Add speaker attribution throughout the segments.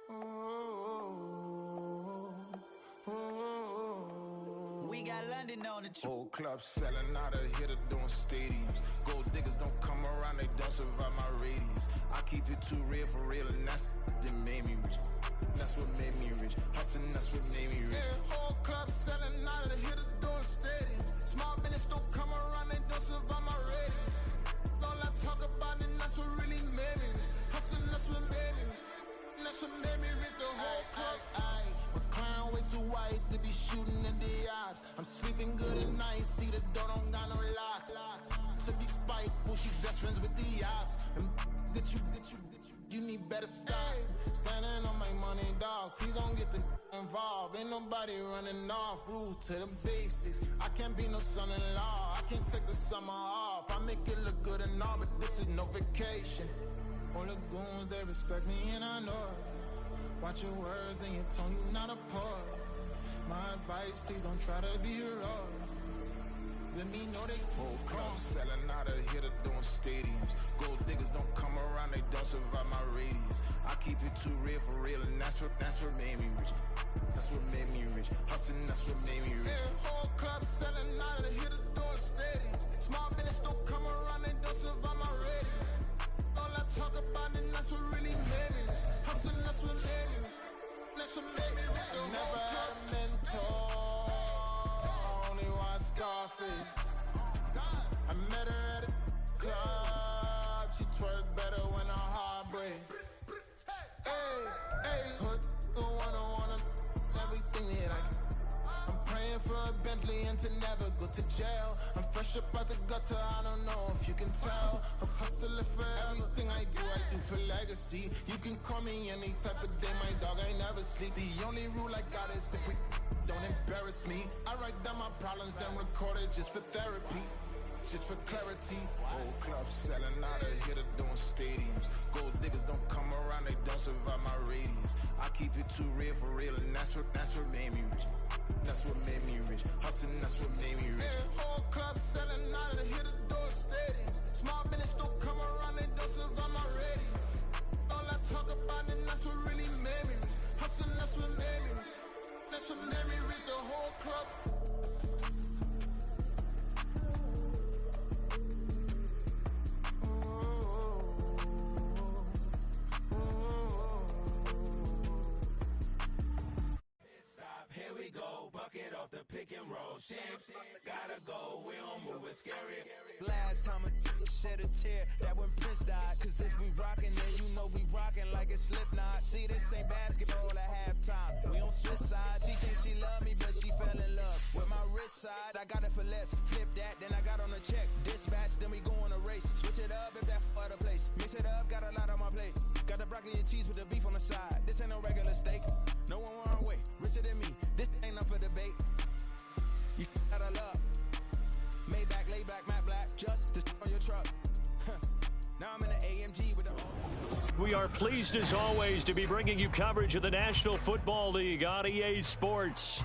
Speaker 1: We got London on the
Speaker 2: Whole club selling out of hitter doing stadiums. Gold diggers don't come around, they don't survive my radius. I keep it too real for real, and that's that made me rich. That's what made me rich. Hustling, that's what made me rich. Yeah, whole club selling out of hitters doing stadiums. Small business don't come around, they don't survive my radius. All I talk about, and that's what really made me rich. Hustling, that's what made me rich. That's what made me rich. The whole club. McLaren way too white to be shooting in the eyes. I'm sleeping good at night, see the door don't got no locks. To be spiteful, she best friends with the ops. And you need better stop. Standing on my money, dog. Please don't get the involved. Ain't nobody running off. Rules to the basics. I can't be no son-in-law. I can't take the summer off. I make it look good and all, but this is no vacation. All the goons, they respect me and I know it. Watch your words and your tone, you not a poet. My advice, please don't try to be heroic. Let me know they whole club selling out of hitter doing stadiums. Gold diggers don't come around, they don't survive my radius. I keep it too real for real, and that's what made me rich. That's what made me rich. Hustling, that's what made me rich. Yeah, whole club selling out of hitters doing stadiums. Small business don't come around, they don't survive my radius. All I talk about, and that's what really made me rich. Hustling, that's what made me rich. That's what made me rich. I never had a mentor. I only watch Scarface. I met her at a club. She twerk better when her heart breaks. Hey, put the one-on-one everything that I get. I'm praying for a Bentley and to never go to jail. I'm fresh up out the gutter, I don't know if you can tell. I'm hustling for everything I do for legacy. You can call me any type of day, my dog, I never sleep. The only rule I got is if we don't embarrass me. I write down my problems, then record it just for therapy. Just for clarity. Whole club selling out of hitter doing stadiums. Gold diggers don't come around, they don't survive my radius. I keep it too real for real, and that's what made me rich. That's what made me rich. Hustling, that's what made me rich. Yeah, whole club selling out of hitters doing stadiums. Small business don't come around, they don't survive my radius. All I talk about, and that's what really made me rich. Hustling, that's what made me rich. That's what made me rich. The whole club.
Speaker 3: Pick and roll, shit, gotta go, we don't move, it's scary.
Speaker 4: Last time a shed a tear, that when Prince died. Cause if we rockin', then you know we rockin' like a Slipknot. See, this ain't basketball at halftime, we on switch sides. She thinks she love me, but she fell in love with my rich side. I got it for less, flip that, then I got on a check. Dispatch, then we go on a race. Switch it up if that other place. Mix it up, got a lot on my plate. Got the broccoli and cheese with the beef on the side. This ain't no regular steak, no one wrong way, richer than me. This ain't up for debate. You out of love. Maybach, lay back, matte black, just to on your truck. Now I'm in the AMG with the...
Speaker 5: We are pleased as always to be bringing you coverage of the National Football League on EA Sports.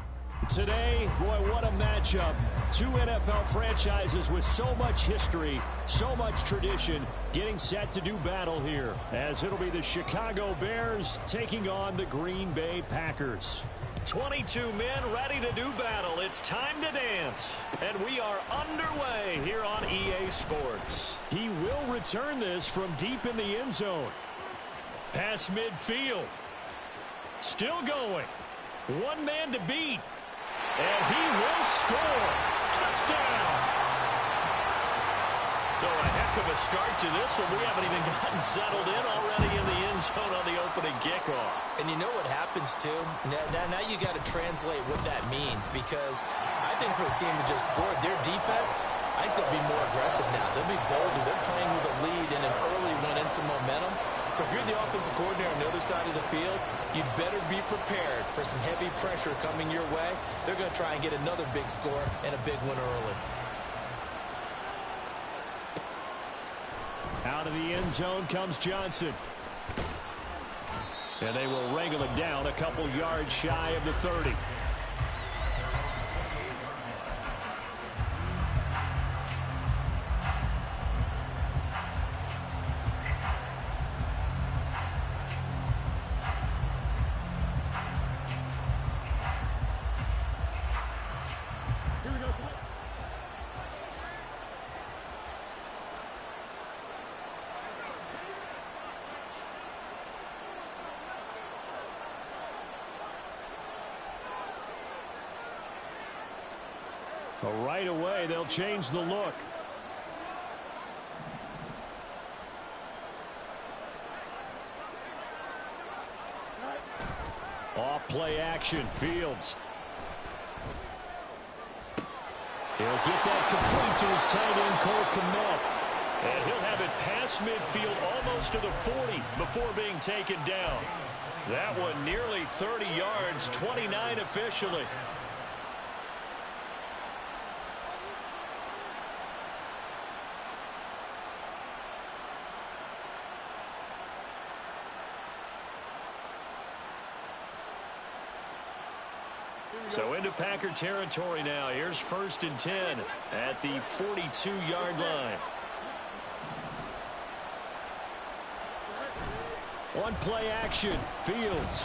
Speaker 5: Today, boy, what a matchup. Two NFL franchises with so much history, so much tradition, getting set to do battle here, as it'll be the Chicago Bears taking on the Green Bay Packers. 22 men ready to do battle. It's time to dance. And we are underway here on EA Sports. He will return this from deep in the end zone. Pass midfield. Still going. One man to beat. And he will score. Touchdown. So a heck of a start to this one. We haven't even gotten settled in already in the end zone on the opening kickoff.
Speaker 6: And you know what happens, too? Now you got to translate what that means, because I think for a team that just scored, their defense, I think they'll be more aggressive now. They'll be bolder. They're playing with a lead and an early win and some momentum. So if you're the offensive coordinator on the other side of the field, you'd better be prepared for some heavy pressure coming your way. They're going to try and get another big score and a big win early.
Speaker 5: Out of the end zone comes Johnson. And they will wrangle it down a couple yards shy of the 30. But right away, they'll change the look. Off play action, Fields. He'll get that complete to his tight end, Cole Kmet. And he'll have it past midfield almost to the 40 before being taken down. That one nearly 30 yards, 29 officially. So into Packer territory now. Here's 1st and 10 at the 42-yard line. One play action. Fields.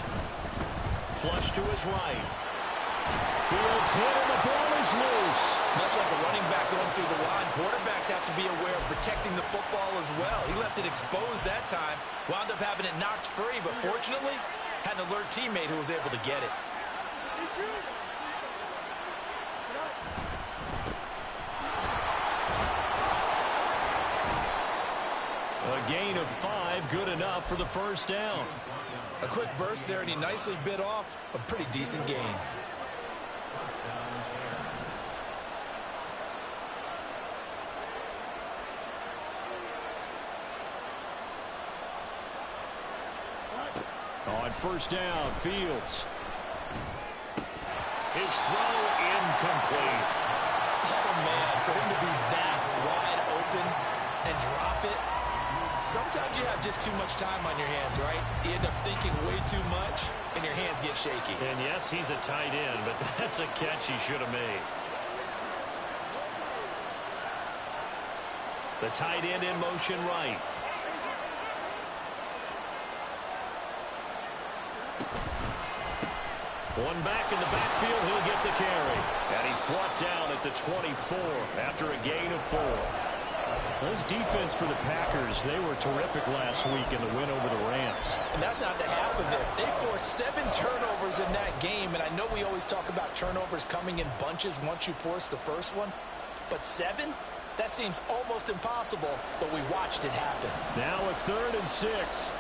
Speaker 5: Flush to his right. Fields hit and the ball is loose.
Speaker 6: Much like a running back going through the line, quarterbacks have to be aware of protecting the football as well. He left it exposed that time. Wound up having it knocked free, but fortunately, had an alert teammate who was able to get it.
Speaker 5: A gain of 5, good enough for the first down.
Speaker 6: A quick burst there, and he nicely bit off a pretty decent gain.
Speaker 5: On first down, Fields. His throw incomplete.
Speaker 6: Oh, man, for him to be that wide open and drop it. Sometimes you have just too much time on your hands, right? You end up thinking way too much, and your hands get shaky.
Speaker 5: And yes, he's a tight end, but that's a catch he should have made. The tight end in motion right. One back in the backfield, he'll get the carry. And he's brought down at the 24 after a gain of 4. This defense for the Packers, they were terrific last week in the win over the Rams.
Speaker 6: And that's not the half of it. They forced 7 turnovers in that game, and I know we always talk about turnovers coming in bunches once you force the first one, but 7? That seems almost impossible, but we watched it happen.
Speaker 5: Now a 3rd and 6.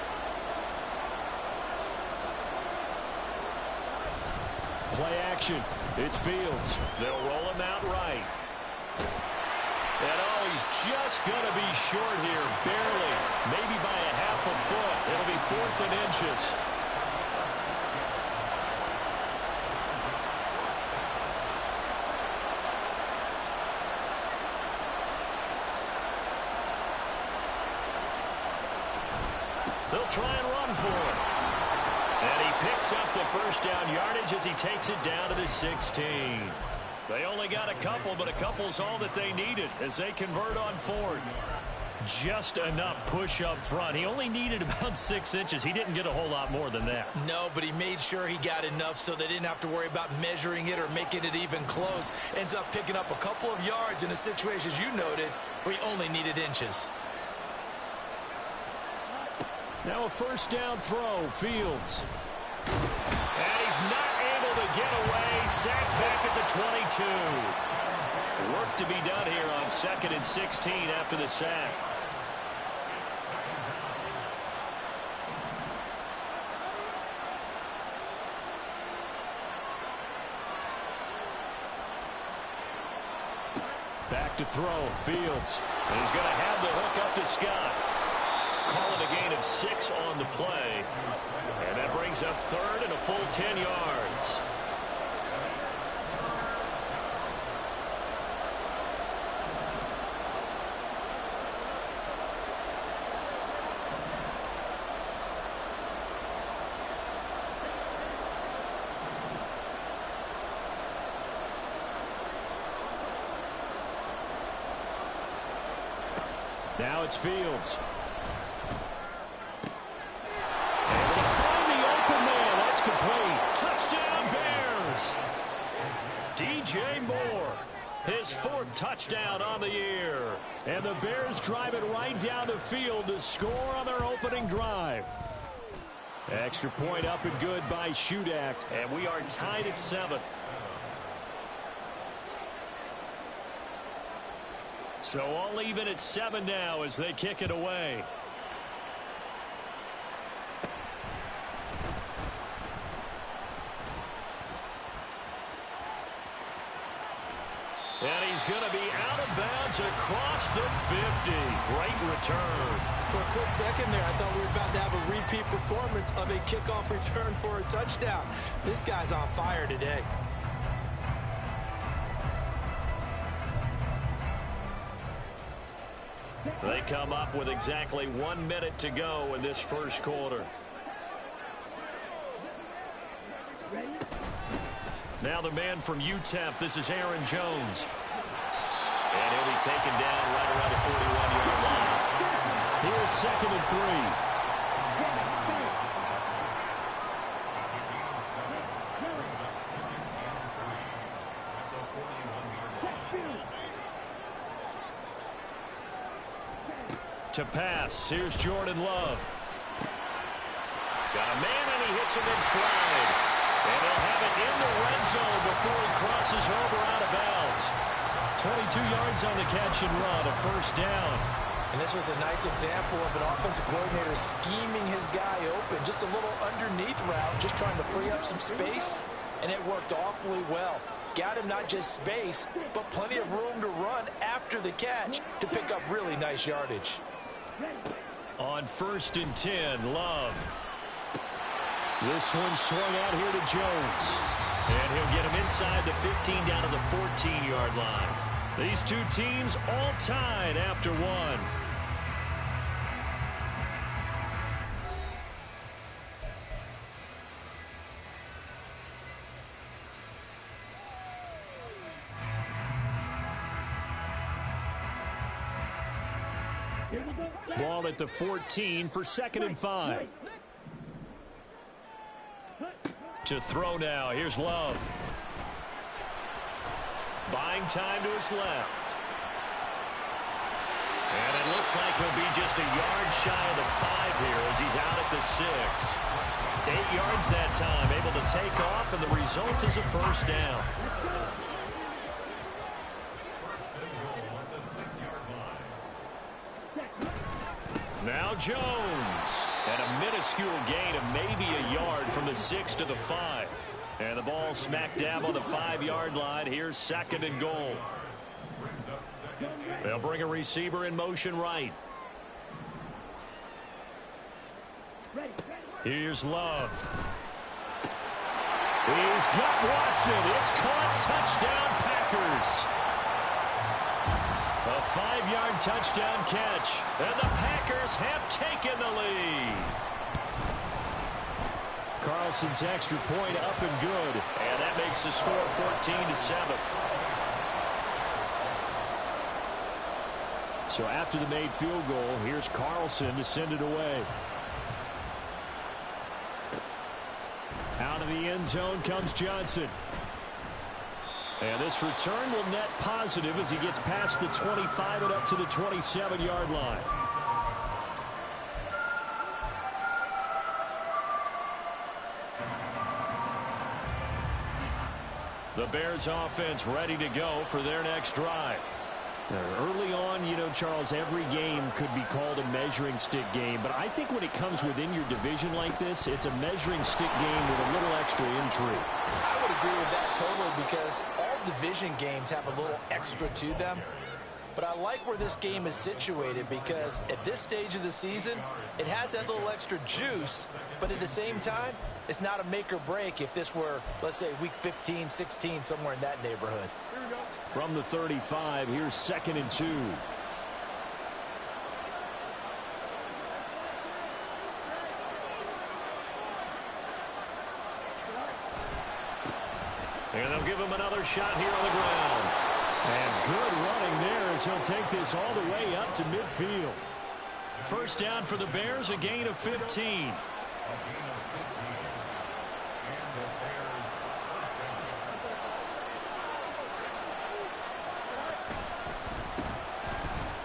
Speaker 5: Play action. It's Fields. They'll roll him out right. And oh, he's just going to be short here, barely, maybe by a half a foot. It'll be 4th and inches. They'll try and run for it. And he picks up the first down yardage as he takes it down to the 16. They only got a couple, but a couple's all that they needed as they convert on 4th. Just enough push up front. He only needed about 6 inches. He didn't get a whole lot more than that.
Speaker 6: No, but he made sure he got enough so they didn't have to worry about measuring it or making it even close. Ends up picking up a couple of yards in a situation, as you noted, where he only needed inches.
Speaker 5: Now a first down throw, Fields. And he's not able to get away. Sacked back at the 22. Work to be done here on 2nd and 16 after the sack. Back to throw, Fields. And he's going to have the hook up to Scott. Calling a gain of 6 on the play. And that brings up 3rd and a full 10 yards. Now it's Fields. Able to find the open man. That's complete. Touchdown, Bears. DJ Moore, his 4th touchdown on the year. And the Bears drive it right down the field to score on their opening drive. Extra point up and good by Shudak. And we are tied at 7th. So all even at 7 now as they kick it away. And he's going to be out of bounds across the 50. Great return.
Speaker 6: For a quick second there, I thought we were about to have a repeat performance of a kickoff return for a touchdown. This guy's on fire today.
Speaker 5: They come up with exactly 1 minute to go in this first quarter. Now the man from UTEP, this is Aaron Jones. And he'll be taken down right around the 41-yard line. Here's 2nd and 3. To pass, here's Jordan Love. Got a man and he hits him in stride. And he'll have it in the red zone before he crosses over out of bounds. 22 yards on the catch and run, a first down.
Speaker 6: And this was a nice example of an offensive coordinator scheming his guy open. Just a little underneath route, just trying to free up some space. And it worked awfully well. Got him not just space, but plenty of room to run after the catch to pick up really nice yardage.
Speaker 5: On 1st and 10, Love. This one swung out here to Jones. And he'll get him inside the 15 down to the 14-yard line. These two teams all tied after one. Ball at the 14 for 2nd and 5. To throw now. Here's Love. Buying time to his left. And it looks like he'll be just a yard shy of the 5 here as he's out at the 6. 8 yards that time, able to take off, and the result is a first down. Now Jones. And a minuscule gain of maybe a yard from the 6 to the 5. And the ball smack dab on the 5-yard line. Here's 2nd and goal. They'll bring a receiver in motion right. Here's Love. He's got Watson. It's caught. Touchdown, Packers. A 5-yard touchdown catch, and the Packers have taken the lead. Carlson's extra point up and good, and that makes the score 14-7. So after the made field goal, here's Carlson to send it away. Out of the end zone comes Johnson. And this return will net positive as he gets past the 25 and up to the 27-yard line. The Bears offense ready to go for their next drive. Early on, you know, Charles, every game could be called a measuring stick game. But I think when it comes within your division like this, it's a measuring stick game with a little extra intrigue.
Speaker 6: I would agree with that totally because all division games have a little extra to them. But I like where this game is situated because at this stage of the season, it has that little extra juice. But at the same time, it's not a make or break if this were, let's say, week 15, 16, somewhere in that neighborhood.
Speaker 5: From the 35, here's 2nd and 2. And they'll give him another shot here on the ground. And good running there as he'll take this all the way up to midfield. First down for the Bears, a gain of 15.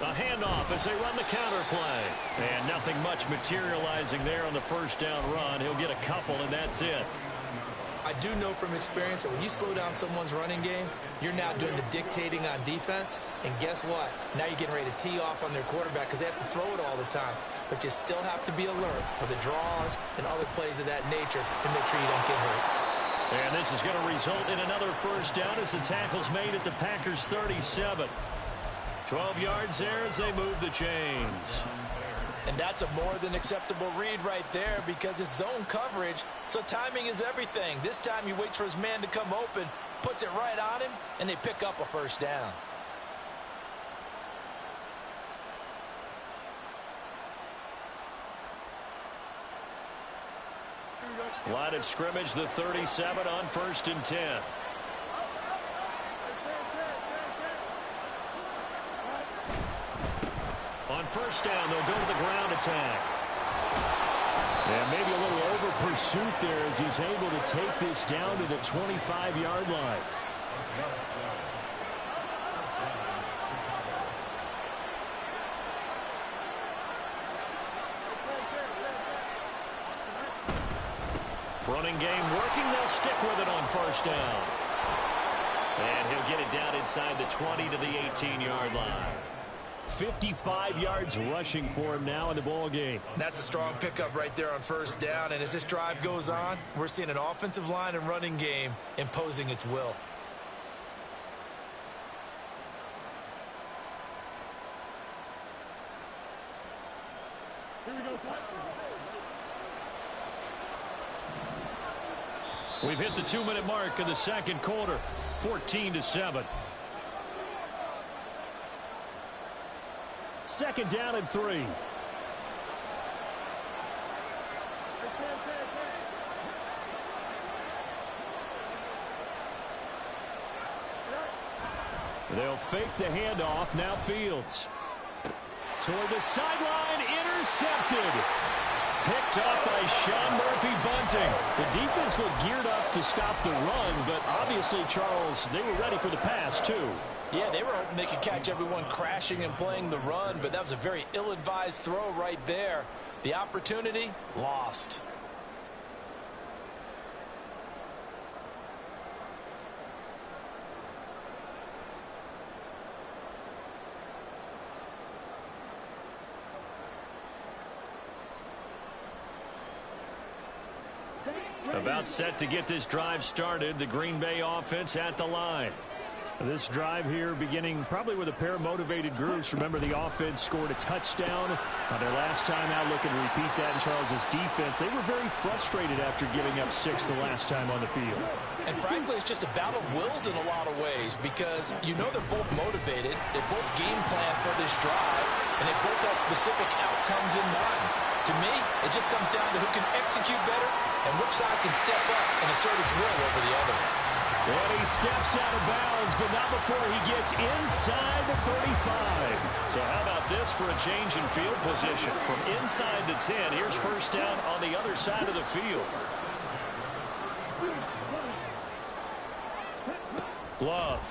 Speaker 5: A handoff as they run the counter play. And nothing much materializing there on the first down run. He'll get a couple, and that's it.
Speaker 6: I do know from experience that when you slow down someone's running game, you're now doing the dictating on defense. And guess what? Now you're getting ready to tee off on their quarterback because they have to throw it all the time. But you still have to be alert for the draws and other plays of that nature to make sure you don't get hurt.
Speaker 5: And this is going to result in another first down as the tackle's made at the Packers' 37. 12 yards there as they move the chains.
Speaker 6: And that's a more than acceptable read right there because it's zone coverage, so timing is everything. This time he waits for his man to come open, puts it right on him, and they pick up a first down.
Speaker 5: Line of scrimmage, the 37 on 1st and 10. On first down, they'll go to the ground attack. And maybe a little over pursuit there as he's able to take this down to the 25-yard line. Running game working. They'll stick with it on first down. And he'll get it down inside the 20 to the 18-yard line. 55 yards rushing for him now in the ball game.
Speaker 6: That's a strong pickup right there on first down. And as this drive goes on, we're seeing an offensive line and running game imposing its will.
Speaker 7: Here we go,
Speaker 5: We've hit the 2-minute mark of the second quarter. 14-7. Second down and 3. They'll fake the handoff. Now Fields. Toward the sideline. Intercepted. Picked up by Sean Murphy-Bunting. The defense looked geared up to stop the run, but obviously, Charles, they were ready for the pass, too.
Speaker 6: Yeah, they were hoping they could catch everyone crashing and playing the run, but that was a very ill-advised throw right there. The opportunity, lost.
Speaker 5: About set to get this drive started. The Green Bay offense at the line. This drive here beginning probably with a pair of motivated groups. Remember, the offense scored a touchdown on their last time out. Looking to repeat that in Charles's defense. They were very frustrated after giving up 6 the last time on the field.
Speaker 6: And frankly, it's just a battle of wills in a lot of ways because you know they're both motivated. They both game plan for this drive, and they both have specific outcomes in mind. To me, it just comes down to who can execute better and which side can step up and assert its will over the other.
Speaker 5: And he steps out of bounds, but not before he gets inside the 35. So how about this for a change in field position? From inside the 10, here's first down on the other side of the field. Love.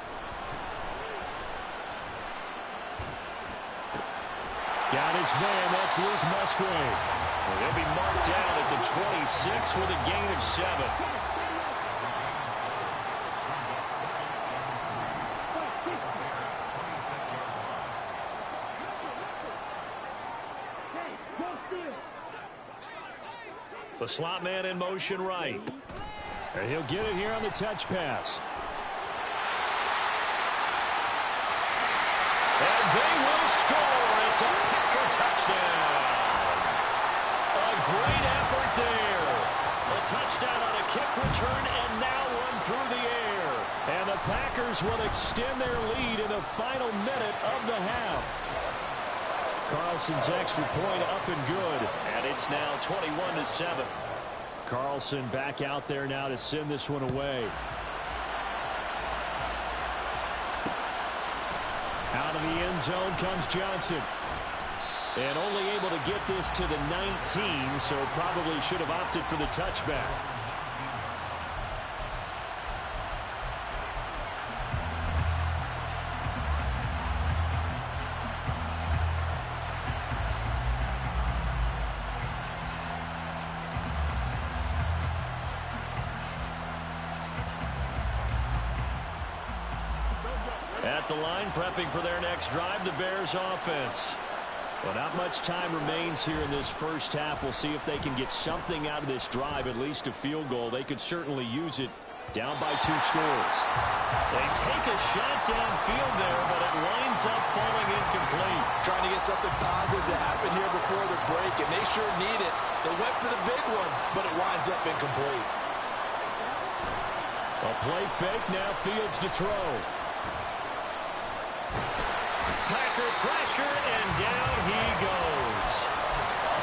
Speaker 5: Got his man, that's Luke Musgrave. And he'll be marked down at the 26 with a gain of 7. The slot man in motion right. And he'll get it here on the touch pass. And they will score. It's a Packer touchdown. A great effort there. A touchdown on a kick return and now one through the air. And the Packers will extend their lead in the final minute of the half. Carlson's extra point up and good. And it's now 21-7. Carlson back out there now to send this one away. Out of the end zone comes Johnson. And only able to get this to the 19, so probably should have opted for the touchback. At the line, prepping for their next drive, the Bears offense. Well, not much time remains here in this first half. We'll see if they can get something out of this drive, at least a field goal. They could certainly use it. Down by 2 scores. They take a shot downfield there, but it winds up falling incomplete.
Speaker 6: Trying to get something positive to happen here before the break, and they sure need it. They went for the big one, but it winds up incomplete.
Speaker 5: A play fake, now Fields to throw. Packer pressure, and down he goes.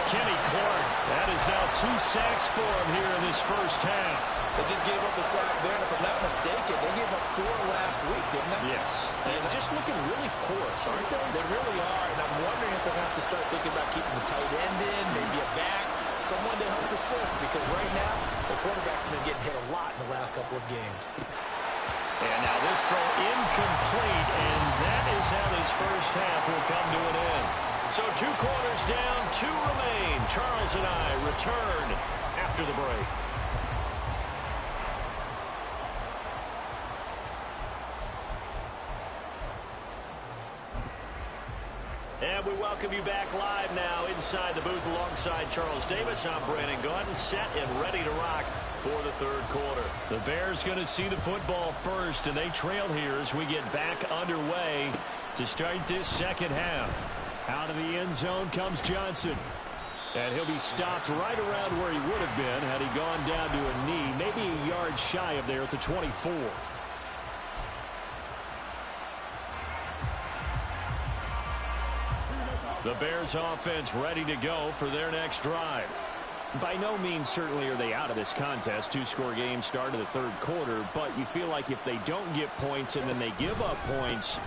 Speaker 5: Kenny Clark, that is now 2 sacks for him here in this first half.
Speaker 6: They just gave up a sack there, and if I'm not mistaken, they gave up 4 last week, didn't they?
Speaker 5: Yes. And just looking really porous, aren't they?
Speaker 6: They really are, and I'm wondering if they're going to have to start thinking about keeping the tight end in, maybe a back, someone to help assist, because right now, the quarterback's been getting hit a lot in the last couple of games.
Speaker 5: And now this throw incomplete, and that is how this first half will come to an end. So 2 quarters down, 2 remain. Charles and I return after the break. And we welcome you back live now inside the booth alongside Charles Davis. I'm Brandon Gaudin, set and ready to rock for the third quarter. The Bears going to see the football first, and they trail here as we get back underway to start this second half. Out of the end zone comes Johnson. And he'll be stopped right around where he would have been had he gone down to a knee, maybe a yard shy of there at the 24. The Bears offense ready to go for their next drive. By no means certainly are they out of this contest. 2-score game start of the third quarter, but you feel like if they don't get points and then they give up points,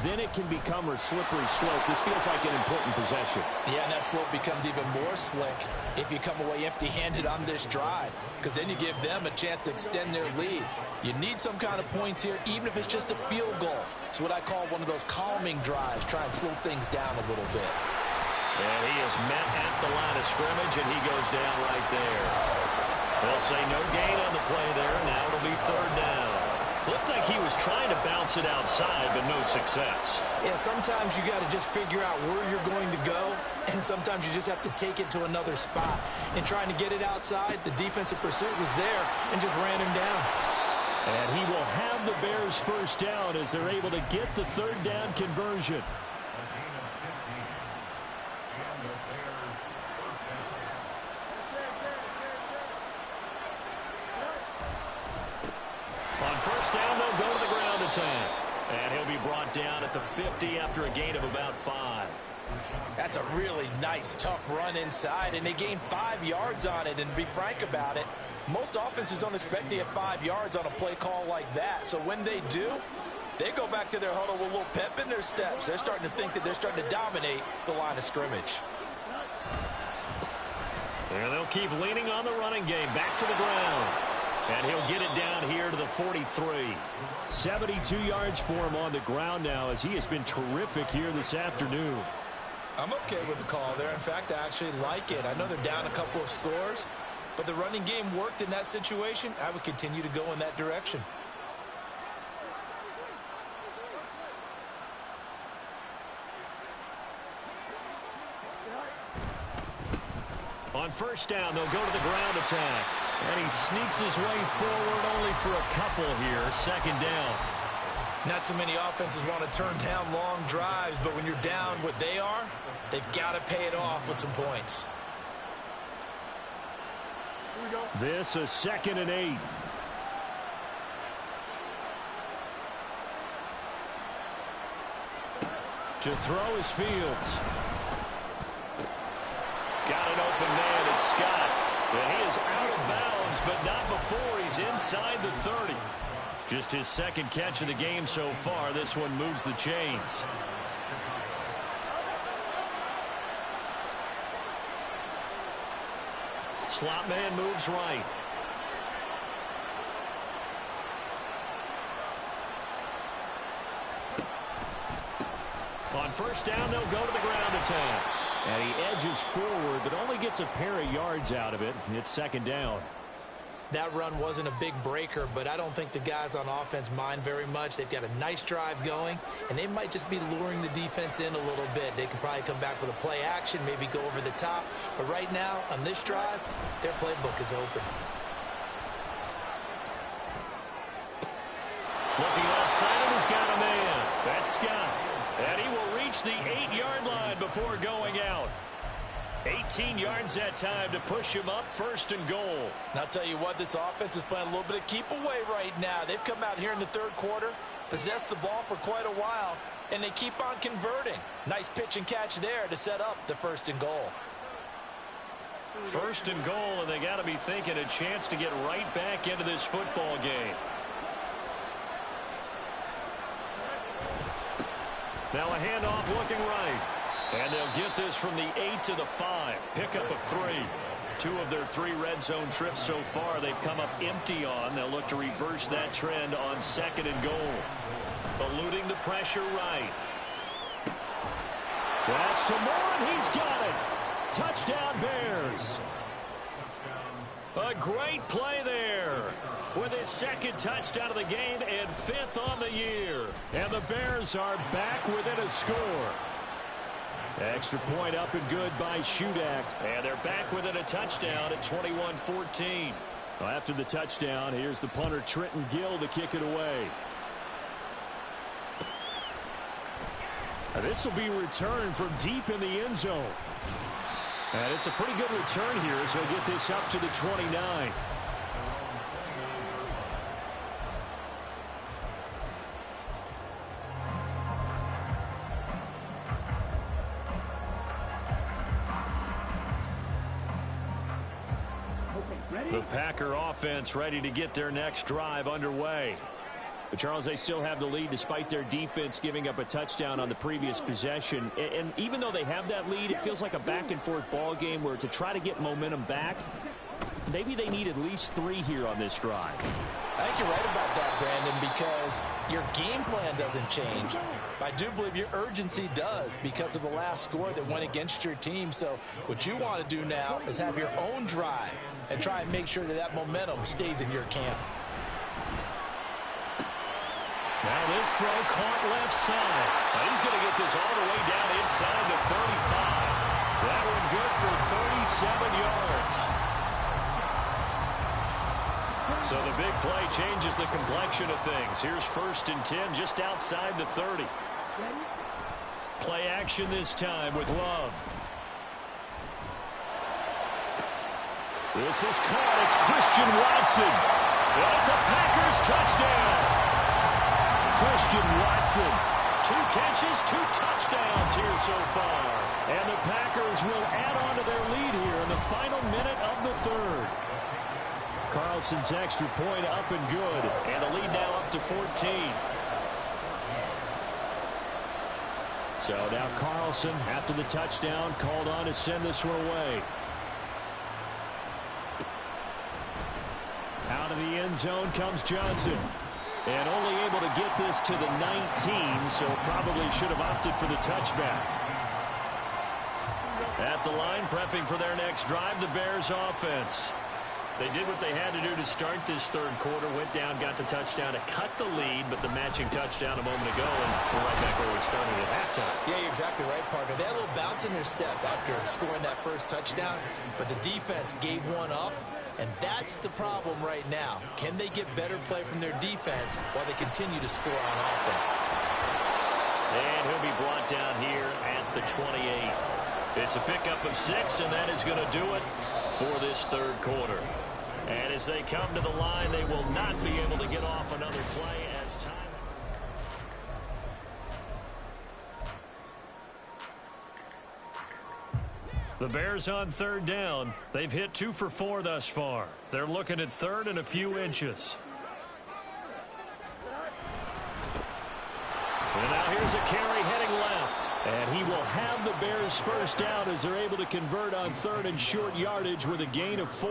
Speaker 5: then it can become a slippery slope. This feels like an important possession.
Speaker 6: Yeah, and that slope becomes even more slick if you come away empty-handed on this drive, because then you give them a chance to extend their lead. You need some kind of points here, even if it's just a field goal. It's what I call one of those calming drives. Try and slow things down a little bit.
Speaker 5: And he is met at the line of scrimmage, and he goes down right there. They'll say no gain on the play there. Now it'll be third down. Looked like he was trying to bounce it outside, but no success.
Speaker 6: Yeah, sometimes you got to just figure out where you're going to go, and sometimes you just have to take it to another spot. And trying to get it outside, the defensive pursuit was there and just ran him down.
Speaker 5: And he will have the Bears first down as they're able to get the third down conversion. On first down, they'll go to the ground attack. And he'll be brought down at the 50 after a gain of about 5.
Speaker 6: That's a really nice, tough run inside, and they gained 5 yards on it. And to be frank about it, most offenses don't expect to get 5 yards on a play call like that. So when they do, they go back to their huddle with a little pep in their steps. They're starting to think that they're starting to dominate the line of scrimmage.
Speaker 5: And they'll keep leaning on the running game. Back to the ground. And he'll get it down here to the 43. 72 yards for him on the ground now, as he has been terrific here this afternoon.
Speaker 6: I'm okay with the call there. In fact, I actually like it. I know they're down a couple of scores, but the running game worked in that situation. I would continue to go in that direction.
Speaker 5: On first down, they'll go to the ground attack. And he sneaks his way forward only for a couple here. Second down.
Speaker 6: Not too many offenses want to turn down long drives, but when you're down what they are, they've got to pay it off with some points.
Speaker 5: This is 2nd and 8. To throw is Fields. Got an open man, it's Scott. And he is out of bounds, but not before he's inside the 30. Just his second catch of the game so far. This one moves the chains. Slot man moves right. On first down, they'll go to the ground attack. And he edges forward, but only gets a pair of yards out of it. It's second down.
Speaker 6: That run wasn't a big breaker, but I don't think the guys on offense mind very much. They've got a nice drive going, and they might just be luring the defense in a little bit. They could probably come back with a play action, maybe go over the top. But right now, on this drive, their playbook is open.
Speaker 5: Looking outside, and he's got a man. That's Scott. And he will reach the 8-yard line before going out. 18 yards that time to push him up, 1st and goal.
Speaker 6: And I'll tell you what, this offense is playing a little bit of keep away right now. They've come out here in the 3rd quarter, possessed the ball for quite a while, and they keep on converting. Nice pitch and catch there to set up the 1st and goal.
Speaker 5: 1st and goal, and they got to be thinking a chance to get right back into this football game. Now a handoff looking right. And they'll get this from the 8 to the 5. Pickup of 3. 2 of their 3 red zone trips so far they've come up empty on. They'll look to reverse that trend on 2nd and goal. Eluding the pressure right. That's to Moore, and he's got it. Touchdown Bears. A great play there. With his 2nd touchdown of the game and 5th on the year. And the Bears are back within a score. Extra point up and good by Shudak. And they're back within a touchdown at 21-14. Well, after the touchdown, here's the punter Trenton Gill to kick it away. This will be returned from deep in the end zone. And it's a pretty good return here as he'll get this up to the 29. The Packer offense ready to get their next drive underway. But Charles, they still have the lead despite their defense giving up a touchdown on the previous possession. And even though they have that lead, it feels like a back-and-forth ball game where to try to get momentum back, maybe they need at least 3 here on this drive.
Speaker 6: I think you're right about that, Brandon, because your game plan doesn't change. I do believe your urgency does because of the last score that went against your team. So what you want to do now is have your own drive and try and make sure that that momentum stays in your camp.
Speaker 5: Now this throw caught left side. Now he's going to get this all the way down inside the 35. That one good for 37 yards. So the big play changes the complexion of things. Here's 1st and 10 just outside the 30. Play action this time with Love. This is caught. It's Christian Watson. And it's a Packers touchdown. Christian Watson. 2 catches, 2 touchdowns here so far. And the Packers will add on to their lead here in the final minute of the 3rd. Carlson's extra point up and good. And the lead now up to 14. So now Carlson, after the touchdown, called on to send this one away. Out of the end zone comes Johnson. And only able to get this to the 19, so probably should have opted for the touchback. At the line, prepping for their next drive, the Bears offense. They did what they had to do to start this 3rd quarter, went down, got the touchdown to cut the lead, but the matching touchdown a moment ago, and we're right back where we started at halftime.
Speaker 6: Yeah, you're exactly right, partner. They had a little bounce in their step after scoring that 1st touchdown, but the defense gave one up. And that's the problem right now. Can they get better play from their defense while they continue to score on offense?
Speaker 5: And he'll be brought down here at the 28. It's a pickup of 6, and that is going to do it for this 3rd quarter. And as they come to the line, they will not be able to get off another play as time. The Bears on 3rd down. They've hit 2 for 4 thus far. They're looking at 3rd and a few inches. And now here's a carry heading left. And he will have the Bears' 1st down as they're able to convert on 3rd and short yardage with a gain of 4.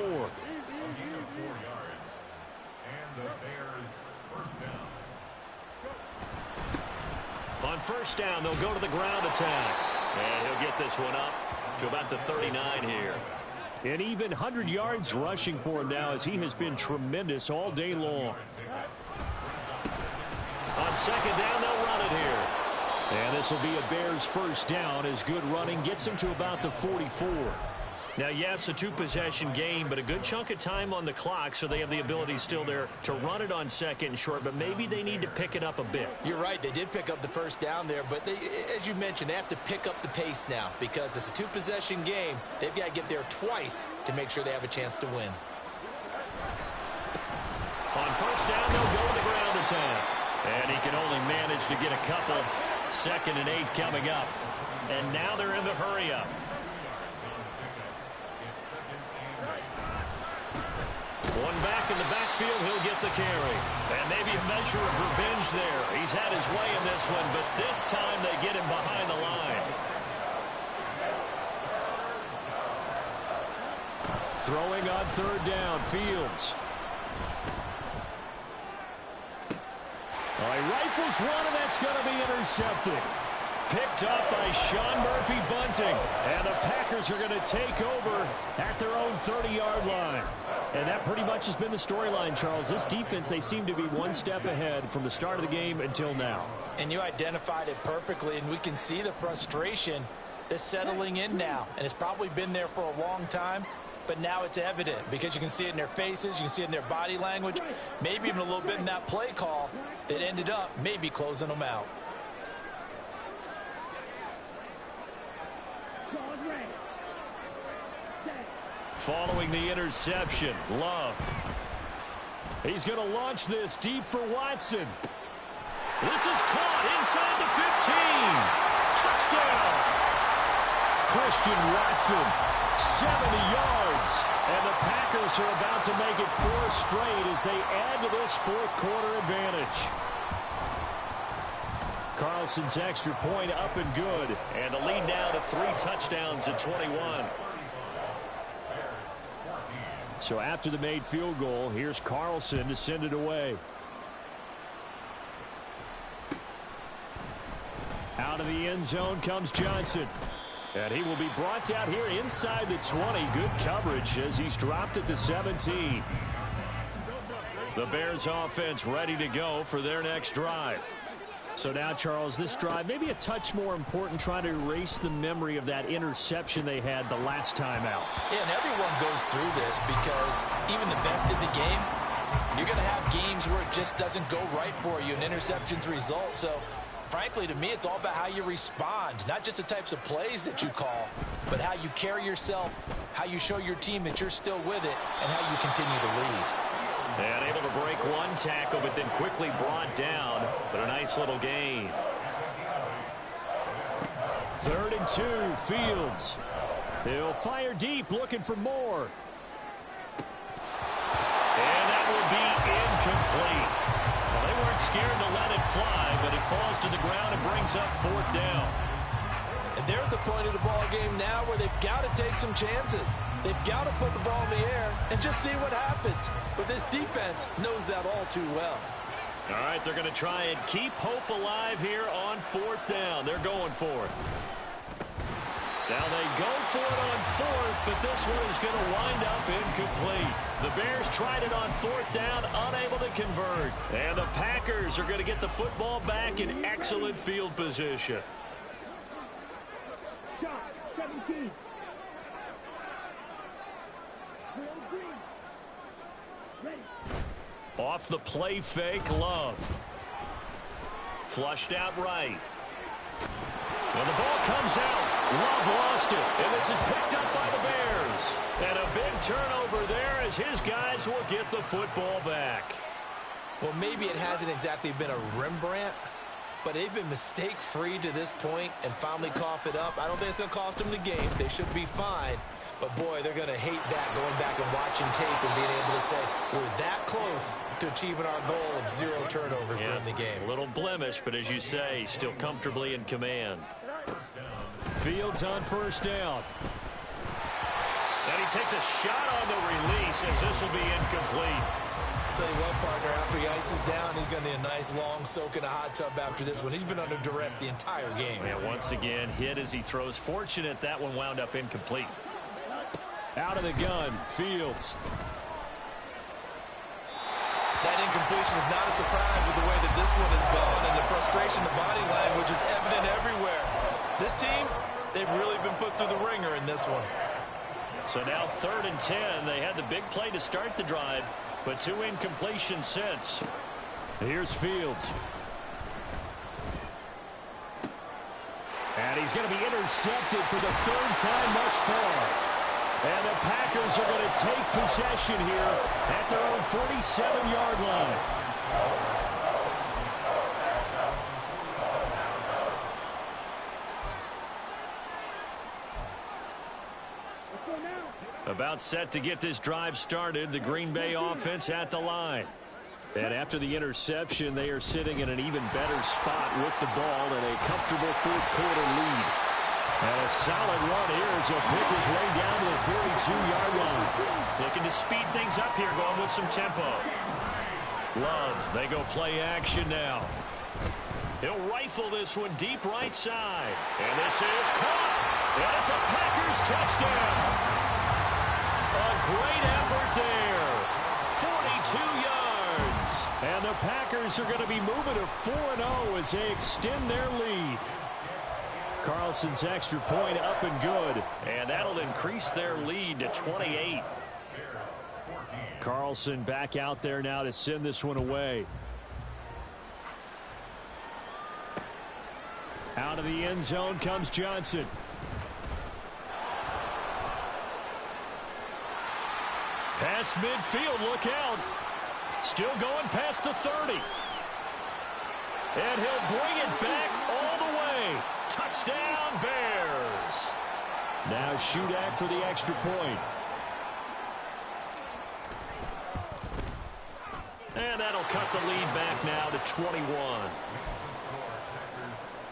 Speaker 5: On 1st down, they'll go to the ground attack. And he'll get this one up to about the 39 here. And even 100 yards rushing for him now, as he has been tremendous all day long. On second down, they'll run it here. And this will be a Bears first down, as good running gets him to about the 44. Now, yes, a two-possession game, but a good chunk of time on the clock, so they have the ability still there to run it on second and short, but maybe they need to pick it up a bit.
Speaker 6: You're right. They did pick up the first down there, but they, as you mentioned, they have to pick up the pace now because it's a two-possession game. They've got to get there twice to make sure they have a chance to win.
Speaker 5: On first down, they'll go to the ground attack. And he can only manage to get a couple. 2nd and 8 coming up. And now they're in the hurry-up. One back in the backfield, he'll get the carry. And maybe a measure of revenge there. He's had his way in this one, but this time they get him behind the line. Throwing on third down, Fields. He rifles one, and that's going to be intercepted. Picked up by Sean Murphy Bunting. And the Packers are going to take over at their own 30-yard line. And that pretty much has been the storyline, Charles. This defense, they seem to be one step ahead from the start of the game until now.
Speaker 6: And you identified it perfectly, and we can see the frustration that's settling in now. And it's probably been there for a long time, but now it's evident because you can see it in their faces, you can see it in their body language, maybe even a little bit in that play call that ended up maybe closing them out.
Speaker 5: Following the interception, Love. He's going to launch this deep for Watson. This is caught inside the 15. Touchdown! Christian Watson, 70 yards. And the Packers are about to make it 4 straight as they add to this fourth-quarter advantage. Carlson's extra point up and good. And the lead now to 3 touchdowns at 21. So after the made field goal, here's Carlson to send it away. Out of the end zone comes Johnson. And he will be brought down here inside the 20. Good coverage as he's dropped at the 17. The Bears offense ready to go for their next drive. So now, Charles, this drive maybe a touch more important, trying to erase the memory of that interception they had the last time out.
Speaker 6: Yeah, and everyone goes through this because even the best in the game, you're going to have games where it just doesn't go right for you, and interceptions result. So, frankly, to me, it's all about how you respond, not just the types of plays that you call, but how you carry yourself, how you show your team that you're still with it, and how you continue to lead.
Speaker 5: And able to break one tackle, but then quickly brought down. But a nice little gain. 3rd and 2, Fields. He'll fire deep, looking for more. And that will be incomplete. Well, they weren't scared to let it fly, but it falls to the ground and brings up 4th down.
Speaker 6: And they're at the point of the ball game now where they've got to take some chances. They've got to put the ball in the air and just see what happens. But this defense knows that all too well.
Speaker 5: All right, they're going to try and keep hope alive here on 4th down. They're going for it. Now they go for it on 4th, but this one is going to wind up incomplete. The Bears tried it on 4th down, unable to convert. And the Packers are going to get the football back in excellent field position.
Speaker 7: Shot 17.
Speaker 5: Off the play fake, Love. Flushed out right. And the ball comes out. Love lost it. And this is picked up by the Bears. And a big turnover there as his guys will get the football back.
Speaker 6: Well, maybe it hasn't exactly been a Rembrandt, but they've been mistake-free to this point and finally cough it up. I don't think it's going to cost them the game. They should be fine. But, boy, they're going to hate that, going back and watching tape and being able to say we're that close to achieving our goal of 0 turnovers during the game.
Speaker 5: A little blemish, but as you say, still comfortably in command. Fields on first down. And he takes a shot on the release as this will be incomplete.
Speaker 6: I'll tell you what, partner, after he ices down, he's going to need a nice long soak in a hot tub after this one. He's been under duress the entire game.
Speaker 5: And once again, hit as he throws. Fortunate that one wound up incomplete. Out of the gun, Fields.
Speaker 6: That incompletion is not a surprise with the way that this one has gone, and the frustration, the body language is evident everywhere. This team, they've really been put through the ringer in this one.
Speaker 5: So now 3rd and 10. They had the big play to start the drive, but 2 incompletions since. Here's Fields. And he's going to be intercepted for the 3rd time thus far. And the Packers are going to take possession here at their own 47-yard line. About set to get this drive started, the Green Bay offense at the line. And after the interception, they are sitting in an even better spot with the ball and a comfortable 4th quarter lead. And a solid run here as he'll pick his way down to the 42-yard line.
Speaker 3: Looking to speed things up here, going with some tempo.
Speaker 5: Love, they go play action now.
Speaker 3: He'll rifle this one deep right side. And this is caught. And it's a Packers touchdown. A great effort there. 42 yards.
Speaker 5: And the Packers are going to be moving to 4-0 as they extend their lead. Carlson's extra point up and good.
Speaker 3: And that'll increase their lead to 28.
Speaker 5: Carlson back out there now to send this one away. Out of the end zone comes Johnson. Past midfield, look out. Still going past the 30. And he'll bring it back all the way. Touchdown, Bears. Now Shudak for the extra point.
Speaker 3: And that'll cut the lead back now to 21.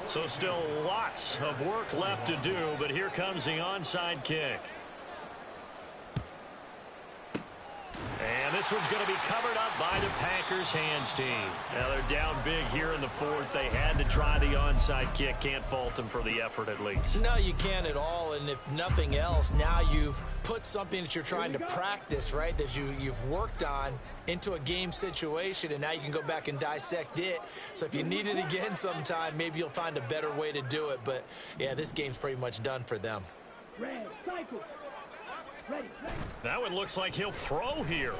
Speaker 3: So still lots of work left to do, but here comes the onside kick. And this one's going to be covered up by the Packers hands team. Now they're down big here in the 4th. They had to try the onside kick. Can't fault them for the effort at least.
Speaker 6: No, you can't at all. And if nothing else, now you've put something that you're trying to practice, right, that you've worked on into a game situation, and now you can go back and dissect it. So if you need it again sometime, maybe you'll find a better way to do it. But, yeah, this game's pretty much done for them.
Speaker 7: Red, cycle. Ready.
Speaker 3: That one looks like he'll throw here.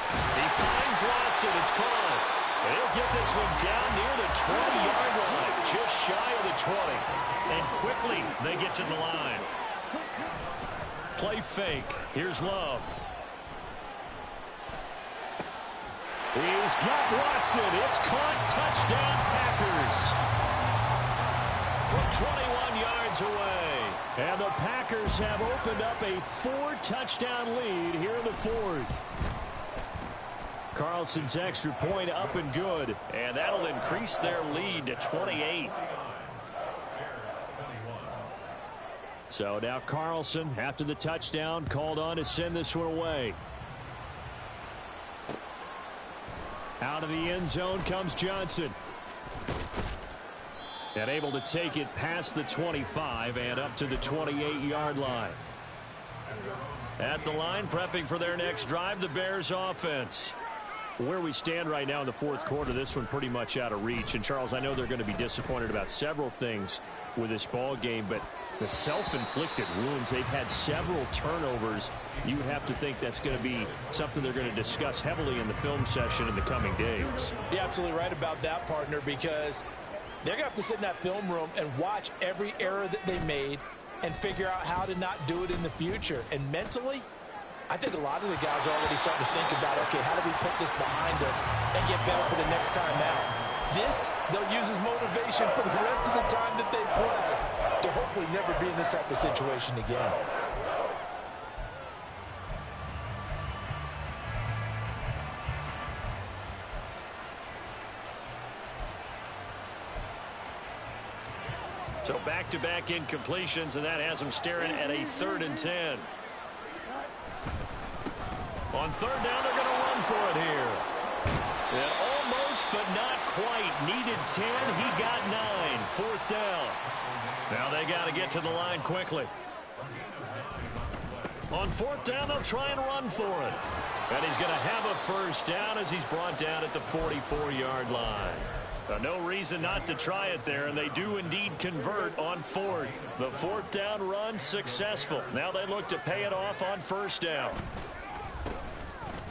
Speaker 3: He finds Watson. It's caught. And he'll get this one down near the 20-yard line, just shy of the 20. And quickly they get to the line.
Speaker 5: Play fake. Here's Love. He's got Watson. It's caught. Touchdown, Packers.
Speaker 3: From 21 yards away.
Speaker 5: And the Packers have opened up a 4-touchdown lead here in the 4th. Carlson's extra point up and good.
Speaker 3: And that'll increase their lead to 28.
Speaker 5: So now Carlson, after the touchdown, called on to send this one away. Out of the end zone comes Johnson. And able to take it past the 25 and up to the 28-yard line. At the line, prepping for their next drive, the Bears offense. Where we stand right now in the 4th quarter, this one pretty much out of reach. And, Charles, I know they're going to be disappointed about several things with this ball game, but the self-inflicted wounds, they've had several turnovers. You would have to think that's going to be something they're going to discuss heavily in the film session in the coming days.
Speaker 6: You're absolutely right about that, partner, because they're going to have to sit in that film room and watch every error that they made and figure out how to not do it in the future. And mentally, I think a lot of the guys are already starting to think about, okay, how do we put this behind us and get better for the next time out? This, they'll use as motivation for the rest of the time that they play to hopefully never be in this type of situation again.
Speaker 3: So back-to-back incompletions, and that has them staring at a 3rd and 10. On 3rd down, they're going to run for it here. And almost, but not quite. Needed 10. He got 9. 4th down. Now they got to get to the line quickly.
Speaker 5: On fourth down, they'll try and run for it. And he's going to have a first down as he's brought down at the 44-yard line. No reason not to try it there, and they do indeed convert on fourth. The fourth down run successful. Now they look to pay it off on first down.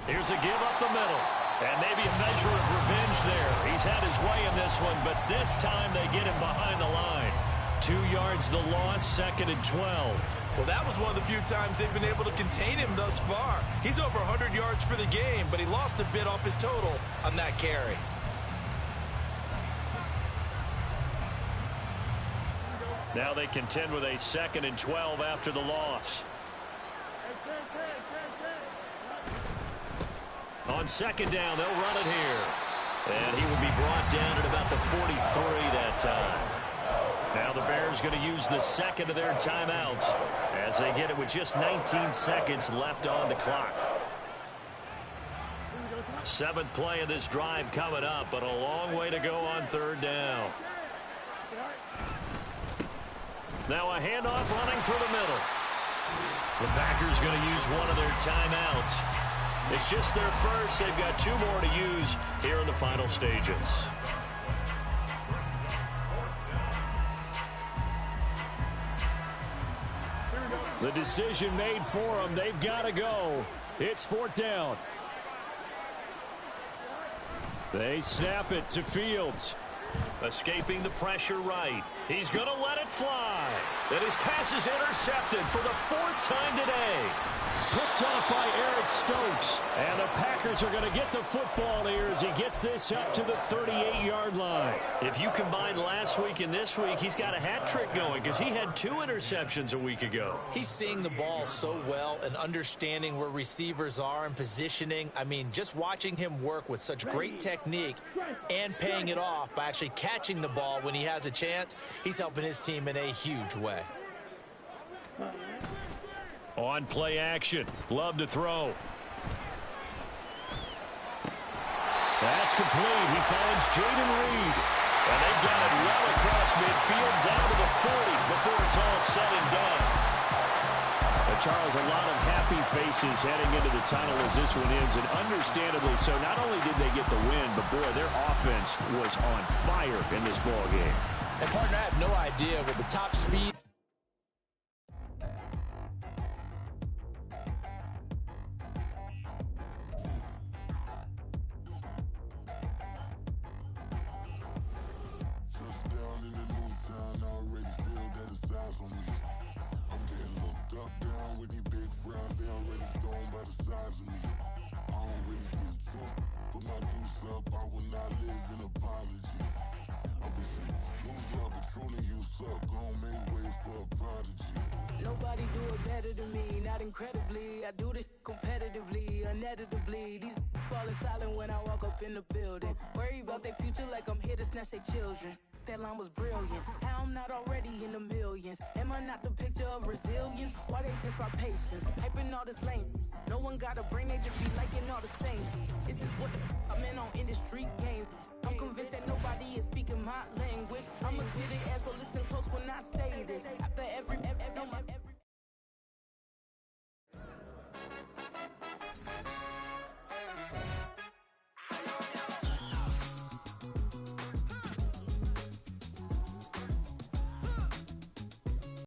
Speaker 5: Here's a give up the middle. And maybe a measure of revenge there. He's had his way in this one, but this time they get him behind the line. 2 yards the loss, 2nd and 12.
Speaker 6: Well, that was one of the few times they've been able to contain him thus far. He's over 100 yards for the game, but he lost a bit off his total on that carry.
Speaker 5: Now they contend with a 2nd and 12 after the loss. On second down, they'll run it here. And he will be brought down at about the 43 that time. Now the Bears going to use the second of their timeouts as they get it with just 19 seconds left on the clock. 7th play of this drive coming up, but a long way to go on third down. Now a handoff running through the middle. The Packers going to use one of their timeouts. It's just their first. They've got 2 more to use here in the final stages.
Speaker 3: The decision made for them. They've got to go. It's fourth down. They snap it to Fields.
Speaker 5: Escaping the pressure right. He's going to let it fly. And his pass is intercepted for the 4th time today.
Speaker 3: Picked off by Eric Stokes. And the Packers are going to get the football here as he gets this up to the 38-yard line.
Speaker 5: If you combine last week and this week, he's got a hat trick going because he had 2 interceptions a week ago.
Speaker 6: He's seeing the ball so well and understanding where receivers are and positioning. I mean, just watching him work with such great technique and paying it off by actually catching the ball when he has a chance, he's helping his team in a huge way.
Speaker 5: On play action. Love to throw.
Speaker 3: That's complete. He finds Jaden Reed.
Speaker 5: And they got it well across midfield down to the 40 before it's all said and done.
Speaker 3: Charles, a lot of happy faces heading into the tunnel as this one ends, and understandably so. Not only did they get the win, but boy, their offense was on fire in this ball game.
Speaker 6: And partner, I have no idea with the top speed.
Speaker 8: Nobody do it better than me, not incredibly. I do this competitively, uneditably. These falling silent when I walk up in the building. Worry about their future like I'm here to snatch their children. That line was brilliant. How I'm not already in the millions. Am I not the picture of resilience? Why they test my patience? Hyping all this lame. No one got a brain, they just be liking all the same. This is what I'm in on industry games. I'm convinced that nobody is speaking my language. I'm a good ass, so listen close when I say this. After every